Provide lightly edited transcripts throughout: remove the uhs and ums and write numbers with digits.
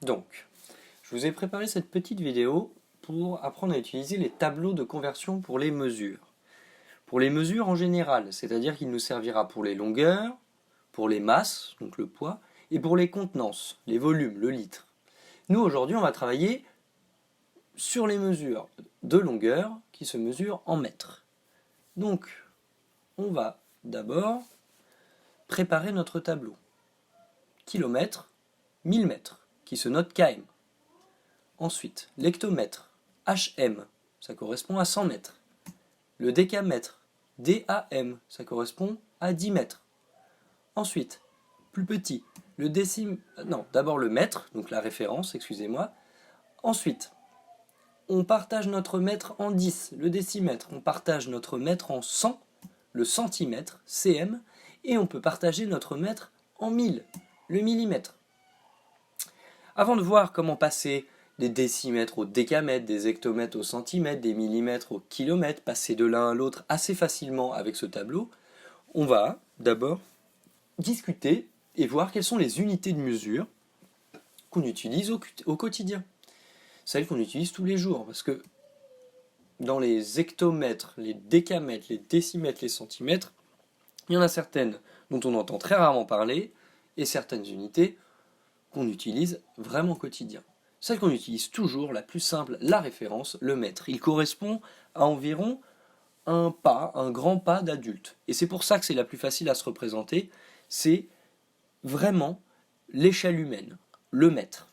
Donc, je vous ai préparé cette petite vidéo pour apprendre à utiliser les tableaux de conversion pour les mesures. Pour les mesures en général, c'est-à-dire qu'il nous servira pour les longueurs, pour les masses, donc le poids, et pour les contenances, les volumes, le litre. Nous, aujourd'hui, on va travailler sur les mesures de longueur qui se mesurent en mètres. Donc, on va d'abord préparer notre tableau. Kilomètre, 1000 mètres, qui se note km. Ensuite, l'hectomètre, HM, ça correspond à 100 mètres. Le décamètre, DAM, ça correspond à 10 mètres. Ensuite, plus petit, le décimètre, non, d'abord le mètre, donc la référence, excusez-moi. Ensuite, on partage notre mètre en 10, le décimètre. On partage notre mètre en 100, le centimètre, cm. Et on peut partager notre mètre en 1000, le millimètre. Avant de voir comment passer des décimètres au décamètre, des hectomètres au centimètre, des millimètres au kilomètre, passer de l'un à l'autre assez facilement avec ce tableau, on va d'abord discuter et voir quelles sont les unités de mesure qu'on utilise au quotidien. Celles qu'on utilise tous les jours, parce que dans les hectomètres, les décamètres, les décimètres, les centimètres, il y en a certaines dont on entend très rarement parler, et certaines unités qu'on utilise vraiment au quotidien. Celle qu'on utilise toujours, la plus simple, la référence, le mètre. Il correspond à environ un grand pas d'adulte. Et c'est pour ça que c'est la plus facile à se représenter, c'est vraiment l'échelle humaine, le mètre.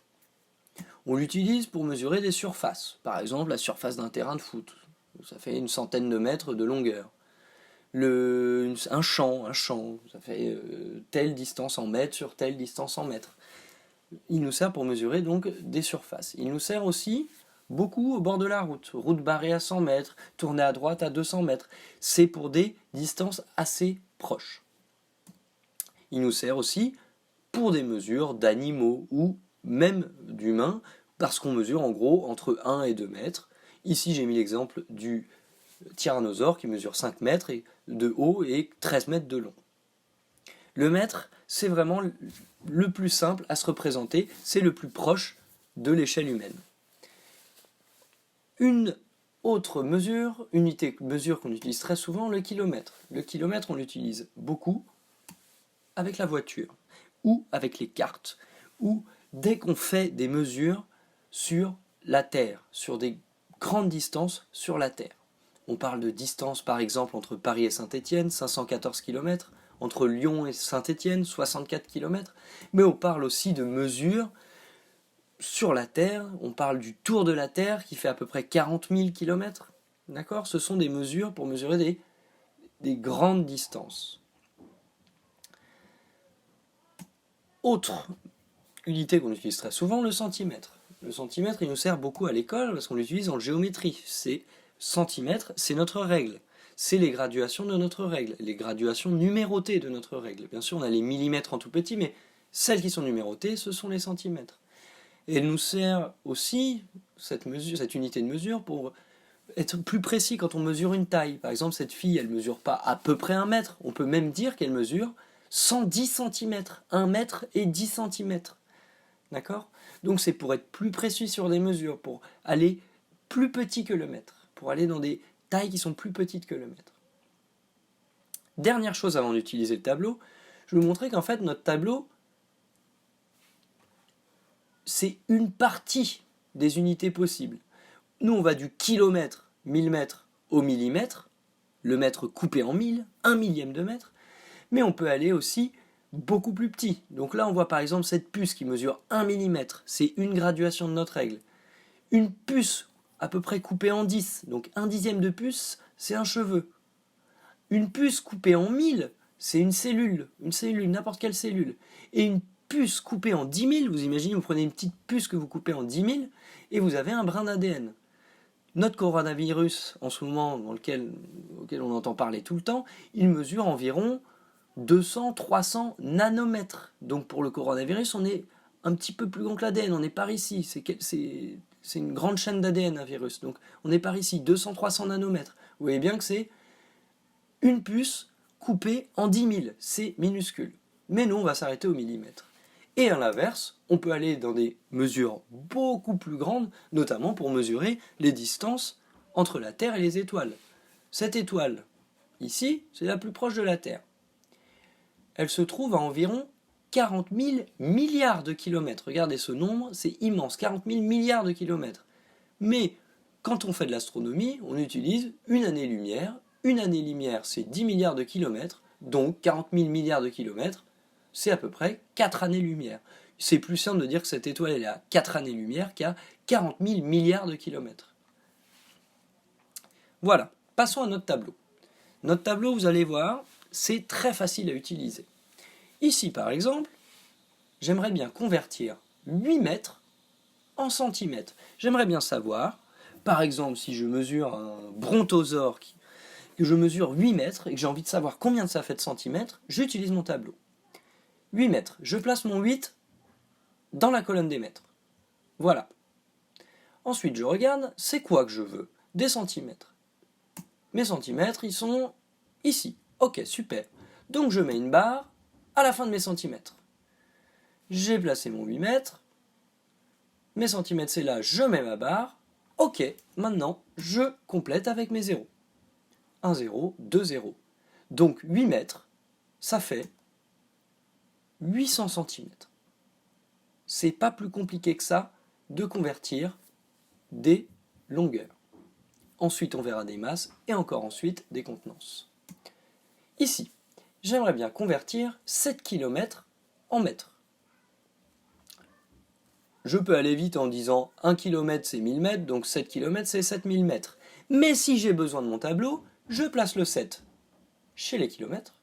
On l'utilise pour mesurer des surfaces, par exemple la surface d'un terrain de foot, ça fait une centaine de mètres de longueur. Un champ, ça fait telle distance en mètres sur telle distance en mètres. Il nous sert pour mesurer donc des surfaces. Il nous sert aussi beaucoup au bord de la route barrée à 100 mètres, tournée à droite à 200 mètres. C'est pour des distances assez proches. Il nous sert aussi pour des mesures d'animaux ou même d'humains, parce qu'on mesure en gros entre 1 et 2 mètres. Ici j'ai mis l'exemple du tyrannosaure qui mesure 5 mètres de haut et 13 mètres de long. Le mètre, c'est vraiment le plus simple à se représenter, c'est le plus proche de l'échelle humaine. Une autre mesure, unité de mesure qu'on utilise très souvent, le kilomètre. Le kilomètre, on l'utilise beaucoup avec la voiture, ou avec les cartes, ou dès qu'on fait des mesures sur la Terre, sur des grandes distances sur la Terre. On parle de distance par exemple entre Paris et Saint-Étienne, 514 km, entre Lyon et Saint-Étienne, 64 km, mais on parle aussi de mesures sur la Terre, on parle du tour de la Terre qui fait à peu près 40 000 km. D'accord ? Ce sont des mesures pour mesurer des grandes distances. Autre unité qu'on utilise très souvent, le centimètre. Le centimètre, il nous sert beaucoup à l'école parce qu'on l'utilise en géométrie. Centimètre, c'est notre règle. C'est les graduations de notre règle, les graduations numérotées de notre règle. Bien sûr, on a les millimètres en tout petit, mais celles qui sont numérotées, ce sont les centimètres. Et elle nous sert aussi, cette unité de mesure, pour être plus précis quand on mesure une taille. Par exemple, cette fille, elle ne mesure pas à peu près 1 mètre. On peut même dire qu'elle mesure 110 cm. 1 mètre et 10 cm. D'accord ? Donc c'est pour être plus précis sur des mesures, pour aller plus petit que le mètre, pour aller dans des tailles qui sont plus petites que le mètre. Dernière chose avant d'utiliser le tableau, je vais vous montrer qu'en fait notre tableau, c'est une partie des unités possibles. Nous on va du kilomètre, 1000 mètres au millimètre, le mètre coupé en 1000, 1 millième de mètre, mais on peut aller aussi beaucoup plus petit. Donc là on voit par exemple cette puce qui mesure 1 mm, c'est une graduation de notre règle. Une puce à peu près coupée en 10, donc 1/10 de puce, c'est un cheveu. Une puce coupée en 1000, c'est une cellule, n'importe quelle cellule. Et une puce coupée en 10 000, vous imaginez, vous prenez une petite puce que vous coupez en 10 000, et vous avez un brin d'ADN. Notre coronavirus, en ce moment, auquel on entend parler tout le temps, il mesure environ 200-300 nanomètres. Donc pour le coronavirus, on est un petit peu plus grand que l'ADN, on n'est pas ici, c'est une grande chaîne d'ADN, un virus. Donc on est par ici, 200-300 nanomètres. Vous voyez bien que c'est une puce coupée en 10 000, c'est minuscule. Mais nous, on va s'arrêter au millimètre. Et à l'inverse, on peut aller dans des mesures beaucoup plus grandes, notamment pour mesurer les distances entre la Terre et les étoiles. Cette étoile, ici, c'est la plus proche de la Terre. Elle se trouve à environ 40 000 milliards de kilomètres. Regardez ce nombre, c'est immense, 40 000 milliards de kilomètres. Mais quand on fait de l'astronomie, on utilise une année-lumière. Une année-lumière, c'est 10 milliards de kilomètres, donc 40 000 milliards de kilomètres, c'est à peu près 4 années-lumière. C'est plus simple de dire que cette étoile elle est à 4 années-lumière qu'à 40 000 milliards de kilomètres. Voilà, passons à notre tableau. Notre tableau, vous allez voir, c'est très facile à utiliser. Ici, par exemple, j'aimerais bien convertir 8 mètres en centimètres. J'aimerais bien savoir, par exemple, si je mesure un brontosaure, que je mesure 8 mètres et que j'ai envie de savoir combien ça fait de centimètres, j'utilise mon tableau. 8 mètres, je place mon 8 dans la colonne des mètres. Voilà. Ensuite, je regarde, c'est quoi que je veux? Des centimètres. Mes centimètres, ils sont ici. Ok, super. Donc je mets une barre à la fin de mes centimètres. J'ai placé mon 8 mètres. Mes centimètres, c'est là, je mets ma barre. Ok, maintenant, je complète avec mes zéros. 1 0, 2 0. Donc 8 mètres, ça fait 800 cm. C'est pas plus compliqué que ça de convertir des longueurs. Ensuite, on verra des masses et encore ensuite des contenances. Ici, j'aimerais bien convertir 7 km en mètres. Je peux aller vite en disant 1 km c'est 1000 mètres, donc 7 km c'est 7000 mètres. Mais si j'ai besoin de mon tableau, je place le 7 chez les kilomètres.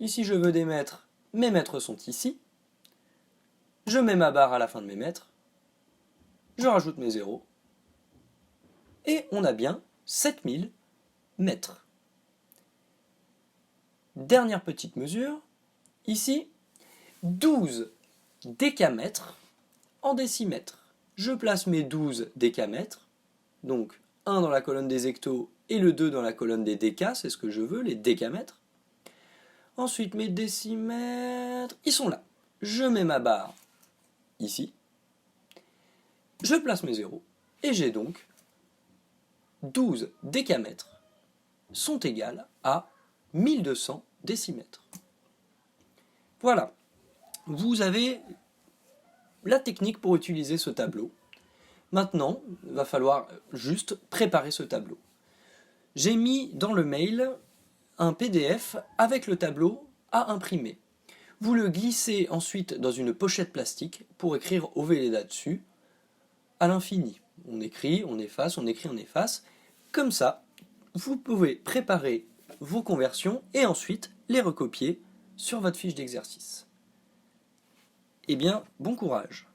Ici, je veux des mètres. Mes mètres sont ici. Je mets ma barre à la fin de mes mètres. Je rajoute mes zéros. Et on a bien 7000 mètres. Dernière petite mesure. Ici, 12 décamètres en décimètres. Je place mes 12 décamètres. Donc 1 dans la colonne des hectos et le 2 dans la colonne des décas. C'est ce que je veux, les décamètres. Ensuite, mes décimètres, ils sont là. Je mets ma barre ici. Je place mes zéros. Et j'ai donc 12 décamètres sont égales à 1200 décimètres. Voilà. Vous avez la technique pour utiliser ce tableau. Maintenant, il va falloir juste préparer ce tableau. J'ai mis dans le mail un PDF avec le tableau à imprimer. Vous le glissez ensuite dans une pochette plastique pour écrire au Velleda dessus à l'infini. On écrit, on efface, on écrit, on efface. Comme ça, vous pouvez préparer vos conversions et ensuite les recopier sur votre fiche d'exercice. Eh bien, bon courage!